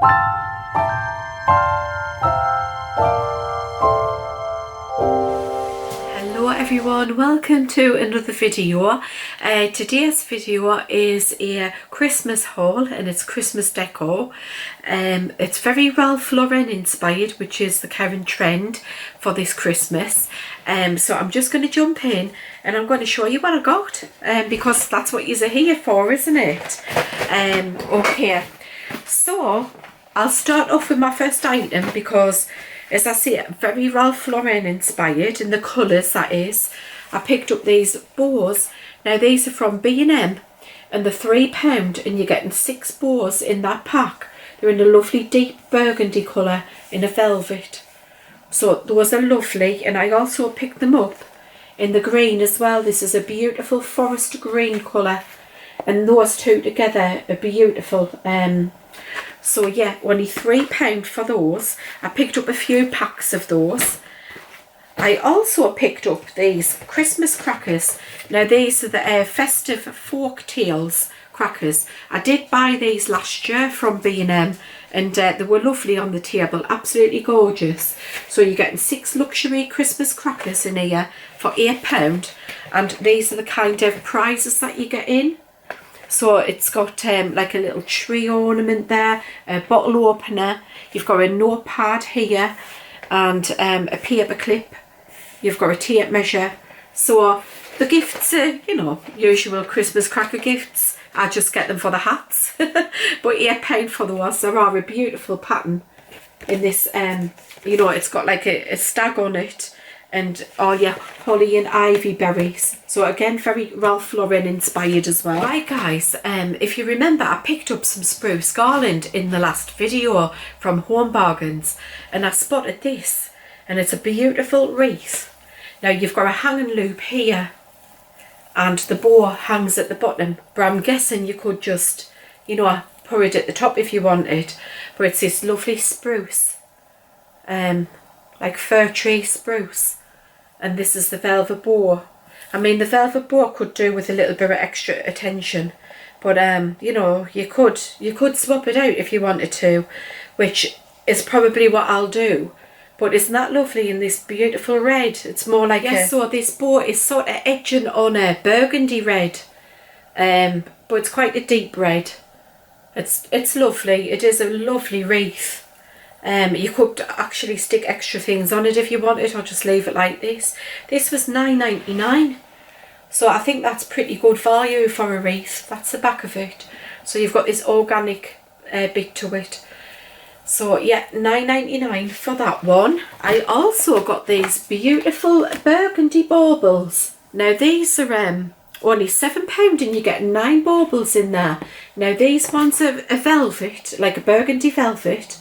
Hello everyone, welcome to another video. Today's video is a Christmas haul and it's Christmas decor. It's very Ralph Lauren inspired, which is the current trend for this Christmas. So I'm just going to jump in and I'm going to show you what I got, because that's what you're here for, isn't it? Okay, so I'll start off with my first item because, as I say, very Ralph Lauren inspired in the colours, that is. I picked up these bows. Now these are from B&M and they're £3 and you're getting 6 bows in that pack. They're in a lovely deep burgundy colour in a velvet. So those are lovely, and I also picked them up in the green as well. This is a beautiful forest green colour and those two together are beautiful. So yeah, only £3 for those. I picked up a few packs of those. I also picked up these Christmas crackers. Now these are the festive fork tails crackers. I did buy these last year from B&M and they were lovely on the table, absolutely gorgeous. So you're getting 6 luxury Christmas crackers in here for £8, and these are the kind of prizes that you get in. So it's got like a little tree ornament there, a bottle opener, you've got a notepad here and a paper clip, you've got a tape measure. So the gifts are, you know, usual Christmas cracker gifts. I just get them for the hats. But £8 for those. There are a beautiful pattern in this, you know, it's got like a stag on it. And all your holly and ivy berries. So again, very Ralph Lauren inspired as well. Right guys, if you remember, I picked up some spruce garland in the last video from Homebargains, and I spotted this, and it's a beautiful wreath. Now you've got a hanging loop here and the bow hangs at the bottom, but I'm guessing you could just, you know, put it at the top if you wanted. But it's this lovely spruce, like fir tree spruce. And this is the velvet bow. I mean, the velvet bow could do with a little bit of extra attention, but you know, you could swap it out if you wanted to, which is probably what I'll do. But isn't that lovely in this beautiful red? It's more like so this bow is sort of edging on a burgundy red, but it's quite a deep red. It's lovely. It is a lovely wreath. You could actually stick extra things on it if you wanted, or just leave it like this. This was £9.99, so I think that's pretty good value for a wreath. That's the back of it. So you've got this organic bit to it. So yeah, £9.99 for that one. I also got these beautiful burgundy baubles. Now these are only £7 and you get 9 baubles in there. Now these ones are a velvet, like a burgundy velvet.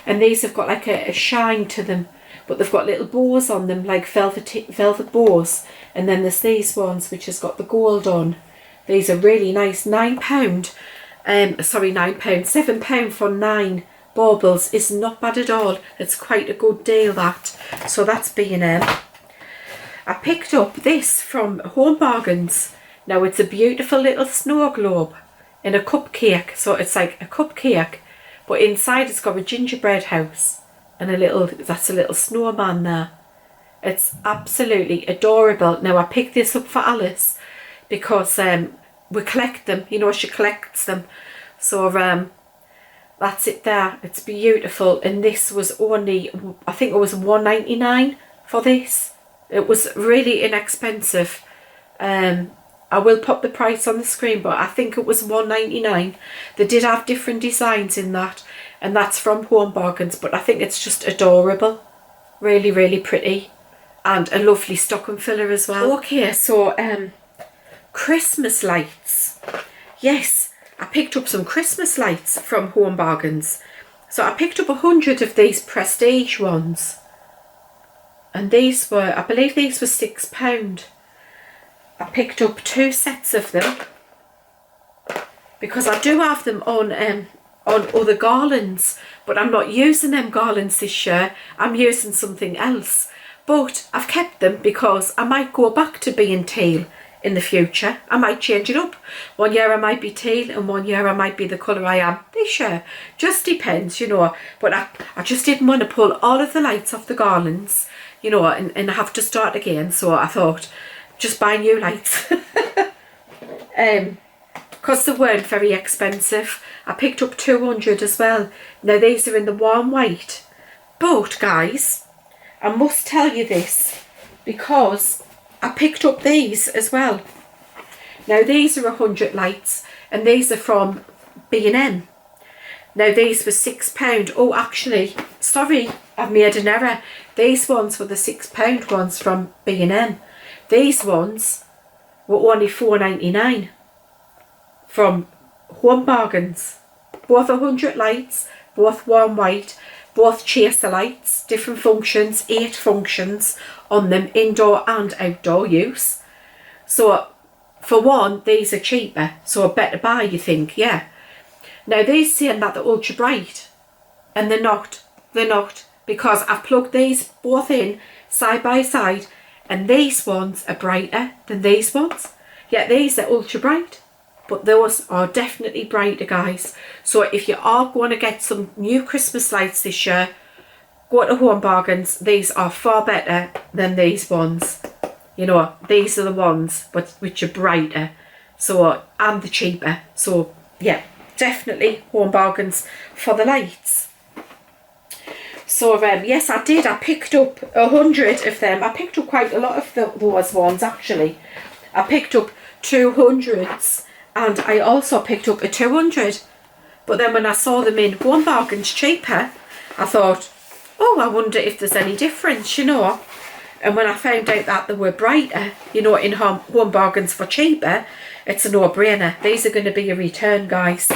And these have got like a shine to them, but they've got little bows on them, like velvet bows. And then there's these ones which has got the gold on. These are really nice. £9, sorry, £9, £7 for 9 baubles is not bad at all. It's quite a good deal, that. So that's B&M. I picked up this from Homebargains. Now it's a beautiful little snow globe in a cupcake. So it's like a cupcake, but inside it's got a gingerbread house and that's a little snowman there. It's absolutely adorable. Now I picked this up for Alice because we collect them, you know, she collects them. So that's it there. It's beautiful, and this was only, I think it was £1.99 for this. It was really inexpensive. I will pop the price on the screen, but I think it was £1.99. They did have different designs in that, and that's from Homebargains, but I think it's just adorable. Really, really pretty, and a lovely stocking filler as well. Okay, so Christmas lights. Yes, I picked up some Christmas lights from Homebargains. So I picked up 100 of these prestige ones, and these were, I believe these were £6. I picked up 2 sets of them because I do have them on other garlands, but I'm not using them garlands this year. I'm using something else, but I've kept them because I might go back to being teal in the future. I might change it up. One year I might be teal and one year I might be the colour I am this year. Just depends, you know. But I just didn't want to pull all of the lights off the garlands, you know, and have to start again. So I thought, just buy new lights. Because they weren't very expensive. I picked up 200 as well. Now these are in the warm white. But guys, I must tell you this, because I picked up these as well. Now these are 100 lights and these are from B&M. Now these were £6. Oh, actually, sorry, I've made an error. These ones were the £6 ones from B&M. These ones were only £4.99 from Homebargains. Both 100 lights, both warm white, both chaser lights, different functions, 8 functions on them, indoor and outdoor use. So for one, these are cheaper, so better buy, you think, yeah. Now these saying that they're ultra bright, and they're not, because I've plugged these both in side by side, and these ones are brighter than these ones. Yeah, these are ultra bright, but those are definitely brighter, guys. So if you are going to get some new Christmas lights this year, go to Homebargains. These are far better than these ones. You know, these are the ones but which are brighter, so, and the cheaper. So yeah, definitely Homebargains for the lights. So yes, I did. I picked up 100 of them. I picked up quite a lot of those ones, actually. I picked up 200s. And I also picked up a 200. But then when I saw them in Homebargains cheaper, I thought, oh, I wonder if there's any difference, you know. And when I found out that they were brighter, you know, in Homebargains for cheaper, it's a no-brainer. These are going to be a return, guys.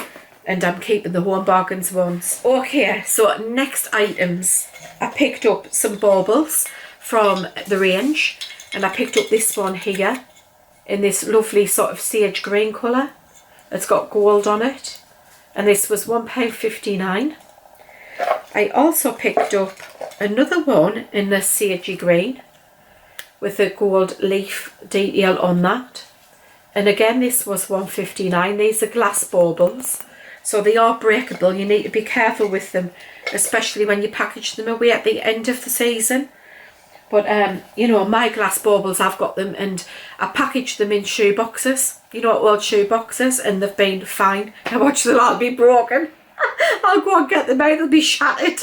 And I'm keeping the Homebargains ones. Okay, so next items. I picked up some baubles from the range. And I picked up this one here, in this lovely sort of sage green colour. It's got gold on it, and this was £1.59. I also picked up another one in the sagey green with a gold leaf detail on that, and again this was £1.59. These are glass baubles, so they are breakable. You need to be careful with them, especially when you package them away at the end of the season. But, you know, my glass baubles, I've got them, and I packaged them in shoe boxes, you know, old shoe boxes, and they've been fine. Now watch, they'll all be broken. I'll go and get them out, they'll be shattered.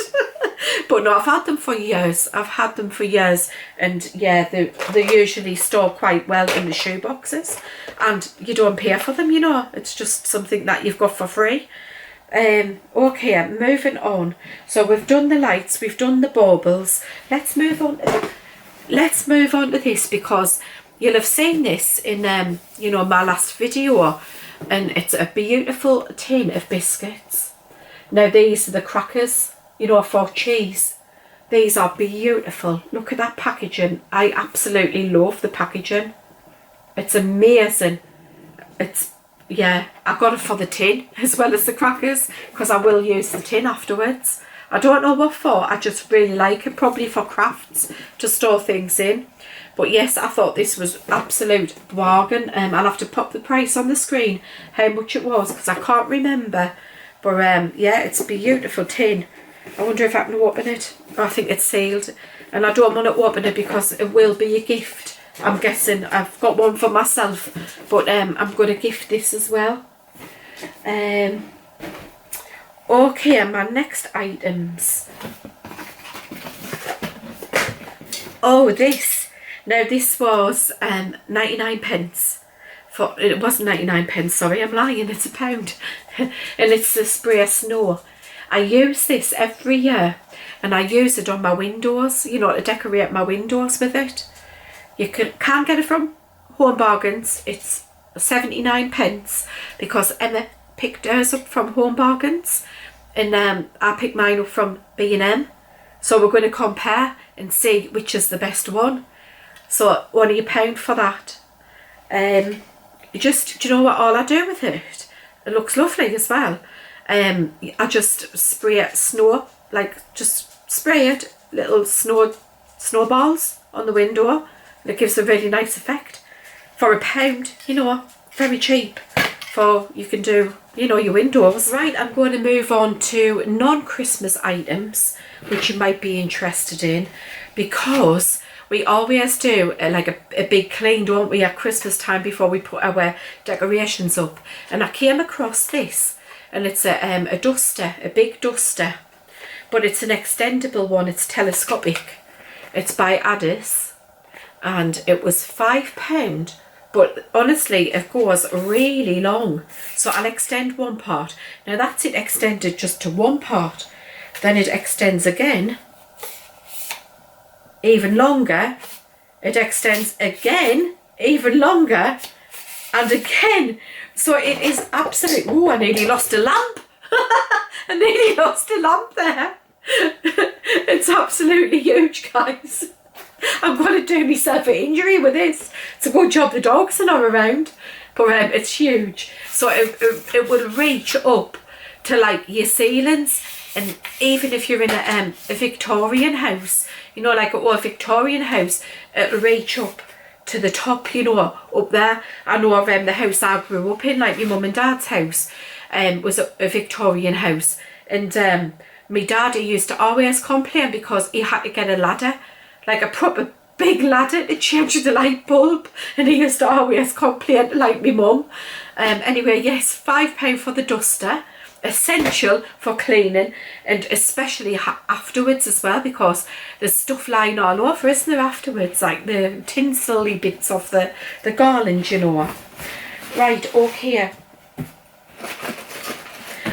But no, I've had them for years. I've had them for years, and yeah, they usually store quite well in the shoe boxes, and you don't pay for them, you know. It's just something that you've got for free. Okay, moving on. So we've done the lights, we've done the baubles. Let's move on to this, because you'll have seen this in you know, my last video, and it's a beautiful tin of biscuits. Now these are the crackers, you know, for cheese. These are beautiful. Look at that packaging. I absolutely love the packaging. It's amazing. It's, yeah, I got it for the tin as well as the crackers, because I will use the tin afterwards. I don't know what for, I just really like it, probably for crafts, to store things in. But yes, I thought this was absolute bargain. I'll have to pop the price on the screen, how much it was, because I can't remember. But yeah, it's a beautiful tin. I wonder if I can open it. Oh, I think it's sealed, and I don't want to open it because it will be a gift. I'm guessing I've got one for myself, but I'm going to gift this as well. Okay, my next items. Oh, this. Now this was 99 pence. It wasn't 99 pence, sorry, I'm lying, it's £1. And it's the spray snow. I use this every year, and I use it on my windows, you know, to decorate my windows with it. You can get it from Homebargains. It's 79 pence, because Emma picked hers up from Homebargains, and I picked mine up from B&M. So we're going to compare and see which is the best one. So only £1 for that. Just, do you know what all I do with it? It looks lovely as well. I just spray snow, like just spray it, little snowballs on the window. It gives a really nice effect. for £1, you know, very cheap for you can do, you know, your windows. Right, I'm going to move on to non-Christmas items which you might be interested in, because we always do like a big clean, don't we, at Christmas time before we put our decorations up. And I came across this, and it's a duster, a big duster, but it's an extendable one. It's telescopic. It's by Addis, and it was £5, but honestly it goes really long. So I'll extend one part. Now that's it extended just to one part. Then it extends again, even longer. It extends again, even longer, and again. So it is absolute. Oh, I nearly lost a lamp. I nearly lost a lamp there. It's absolutely huge, guys. I'm going to do myself an injury with this. It's a good job the dogs are not around, but it's huge. So it will reach up to like your ceilings. And even if you're in a Victorian house, you know, like a Victorian house, it'll reach up to the top, you know, up there. I know the house I grew up in, like my mum and dad's house, was a Victorian house. And my daddy used to always complain because he had to get a ladder, like a proper big ladder to change the light bulb. And he used to always complain like my mum. Anyway, yes, £5 for the duster. Essential for cleaning, and especially afterwards as well, because there's stuff lying all over, isn't there, afterwards, like the tinsely bits of the garland, you know. Right, okay,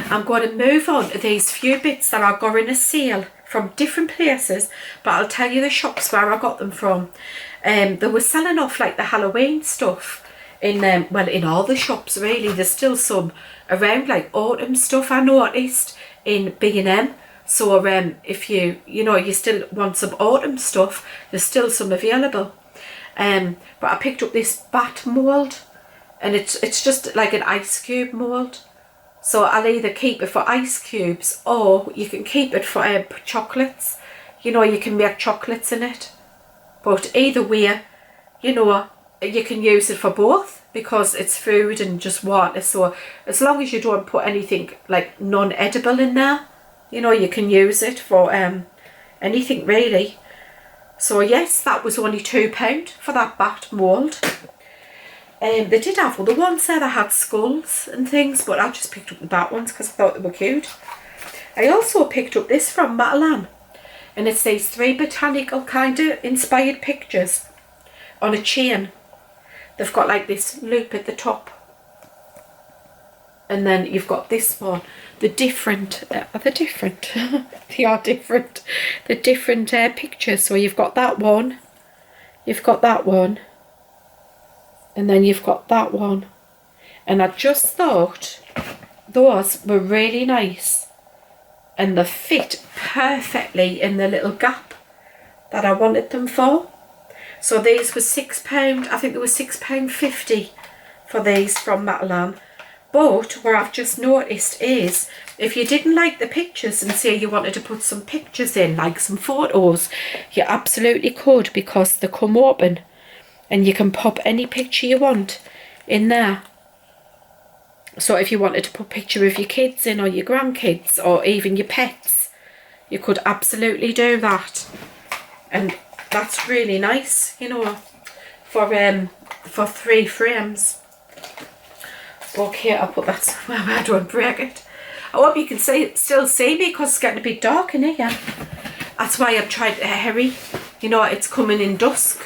I'm going to move on to these few bits that are going a sale from different places, but I'll tell you the shops where I got them from. They were selling off like the Halloween stuff in well, in all the shops really. There's still some around, like autumn stuff I noticed in B&M. So if you know you still want some autumn stuff, there's still some available. But I picked up this bat mould, and it's just like an ice cube mould. So I'll either keep it for ice cubes, or you can keep it for chocolates. You know, you can make chocolates in it. But either way, you know, you can use it for both, because it's food and just water. So as long as you don't put anything like non-edible in there, you know, you can use it for anything really. So yes, that was only £2 for that bat mould. They did have other ones there that had skulls and things, but I just picked up the bat ones because I thought they were cute. I also picked up this from Matalan, and it's these 3 botanical kind of inspired pictures on a chain. They've got like this loop at the top, and then you've got this one. The different, are they different? They are different. The different pictures. So you've got that one, you've got that one, and then you've got that one. And I just thought those were really nice, and they fit perfectly in the little gap that I wanted them for. So these were £6, I think they were £6.50 for these from Matalan. But what I've just noticed is, if you didn't like the pictures and say you wanted to put some pictures in, like some photos, you absolutely could, because they come open and you can pop any picture you want in there. So if you wanted to put a picture of your kids in, or your grandkids, or even your pets, you could absolutely do that. And that's really nice, you know, for 3 frames. Okay, I'll put that somewhere where I don't break it. I hope you can still see me, because it's getting a bit dark in here. That's why I've tried to hurry. You know, it's coming in dusk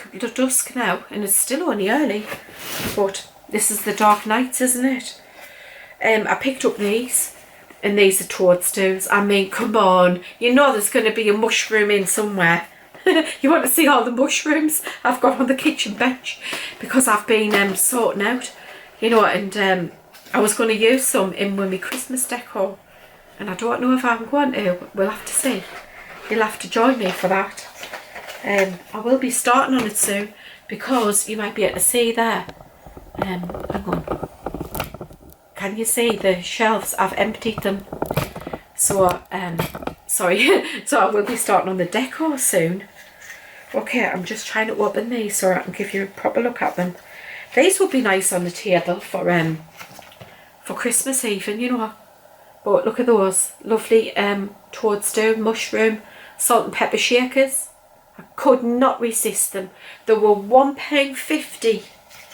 now, and it's still only early. But this is the dark nights, isn't it? I picked up these, and these are toadstools. I mean, come on. You know there's going to be a mushroom in somewhere. You want to see all the mushrooms I've got on the kitchen bench, because I've been sorting out, you know, and I was going to use some in with my Christmas decor, and I don't know if I'm going to. We'll have to see. You'll have to join me for that. I will be starting on it soon, because you might be able to see there. Hang on. Can you see the shelves? I've emptied them. So sorry. So I will be starting on the decor soon. Okay, I'm just trying to open these so I can give you a proper look at them. These would be nice on the table for Christmas even, you know. But look at those lovely toadstool, mushroom, salt and pepper shakers. I could not resist them. They were £1.50.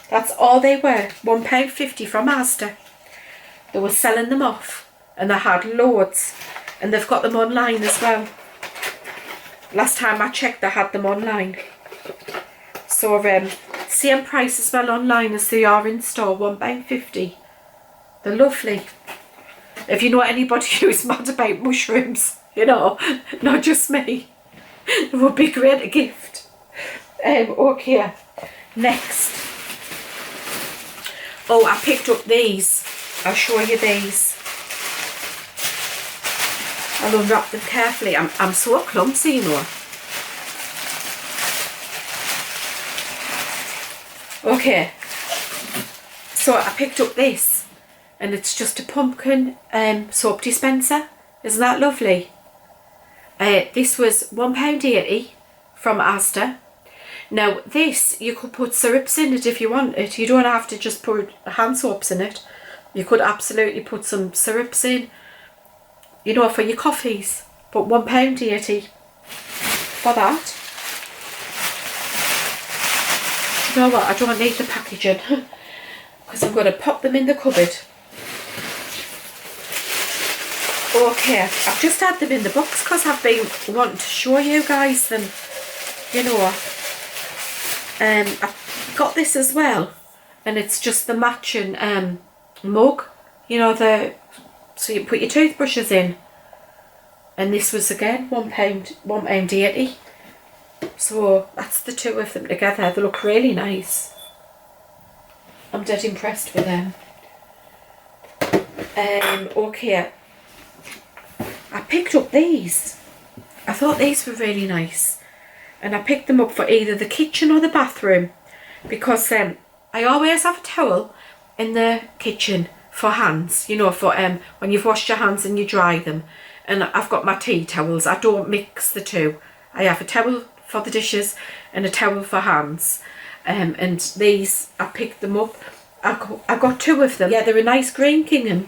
That's all they were, £1.50 from Asda. They were selling them off and they had loads, and they've got them online as well. Last time I checked they had them online. So same price as well online as they are in store, £1.50. They're lovely. If you know anybody who's mad about mushrooms, you know, not just me, it would be great a gift. Okay, next. Oh, I picked up these. I'll show you these. I'll unwrap them carefully. I'm so clumsy, you know. Okay, so I picked up this, and it's just a pumpkin soap dispenser. Isn't that lovely? This was £1.80 from Asda. Now this, you could put syrups in it if you wanted. You don't have to just put hand soaps in it. You could absolutely put some syrups in, you know, for your coffees. But £1.80 for that. You know what, I don't need the packaging because I'm going to pop them in the cupboard. Okay, I've just had them in the box because I've been wanting to show you guys them, you know. I've got this as well, and it's just the matching mug, you know, so you put your toothbrushes in, and this was again £1.80. So that's the two of them together. They look really nice. I'm dead impressed with them. Okay, I picked up these. I thought these were really nice. And I picked them up for either the kitchen or the bathroom, because I always have a towel in the kitchen for hands, you know, for when you've washed your hands and you dry them. And I've got my tea towels. I don't mix the two. I have a towel for the dishes and a towel for hands. And these, I picked them up. I got two of them. Yeah, they're a nice green gingham.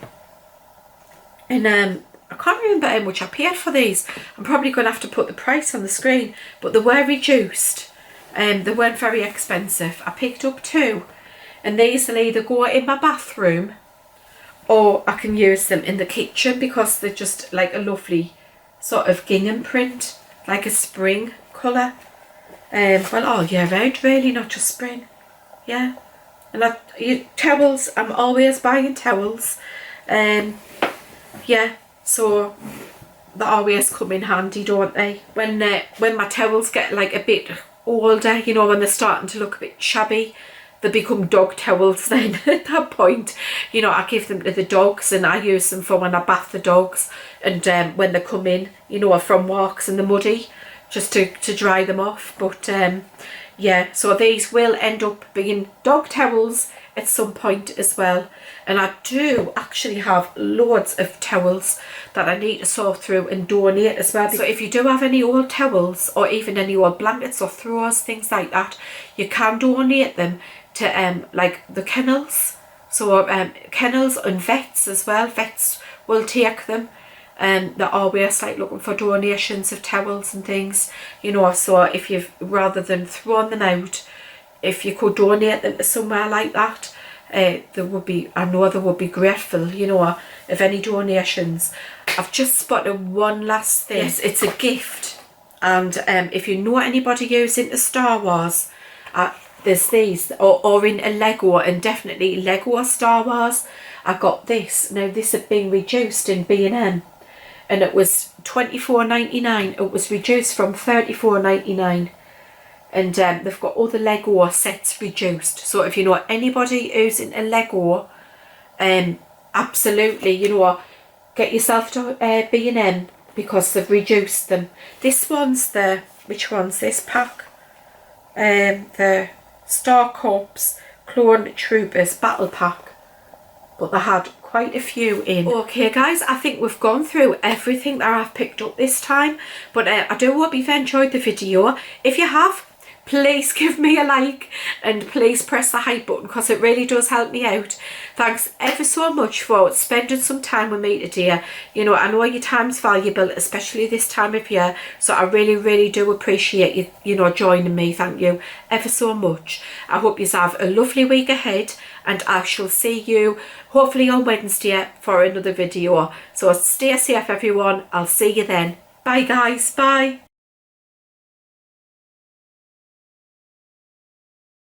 And I can't remember how much I paid for these. I'm probably going to have to put the price on the screen, but they were reduced. They weren't very expensive. I picked up two, and these will either go in my bathroom or I can use them in the kitchen because they're just like a lovely sort of gingham print, like a spring colour. Well, all year round really, not just spring. Yeah. And towels, I'm always buying towels. Yeah. So they always come in handy, don't they? When my towels get like a bit older, you know, when they're starting to look a bit shabby, they become dog towels then. At that point, you know, I give them to the dogs, and I use them for when I bath the dogs, and when they come in, you know, from walks in the muddy, just to dry them off. But yeah, so these will end up being dog towels at some point as well. And I do actually have loads of towels that I need to sort through and donate as well. So if you do have any old towels or even any old blankets or throws, things like that, you can donate them to like the kennels. So kennels and vets as well. Vets will take them. They're always like looking for donations of towels and things, you know. So if you've, rather than throwing them out, if you could donate them to somewhere like that, I know they would be grateful, you know, of any donations. I've just spotted one last thing. Yes, it's a gift, and if you know anybody who's into Star Wars, there's these, or in a Lego, and definitely Lego Star Wars. I got this. Now this had been reduced in B&M, and it was $24.99. It was reduced from $34.99. And they've got all the Lego sets reduced. So if you know anybody who's into Lego, absolutely, you know, get yourself to B&M, because they've reduced them. This one's the, which one's this pack? The Star Corps Clone Troopers Battle Pack. But they had quite a few in. Okay guys, I think we've gone through everything that I've picked up this time. But I do hope you've enjoyed the video. If you have, please give me a like and please press the hype button because it really does help me out. Thanks ever so much for spending some time with me today. You know, I know your time's valuable, especially this time of year, so I really do appreciate you, you know, joining me. Thank you ever so much. I hope you have a lovely week ahead, and I shall see you hopefully on Wednesday for another video. So stay safe everyone. I'll see you then. Bye guys, bye.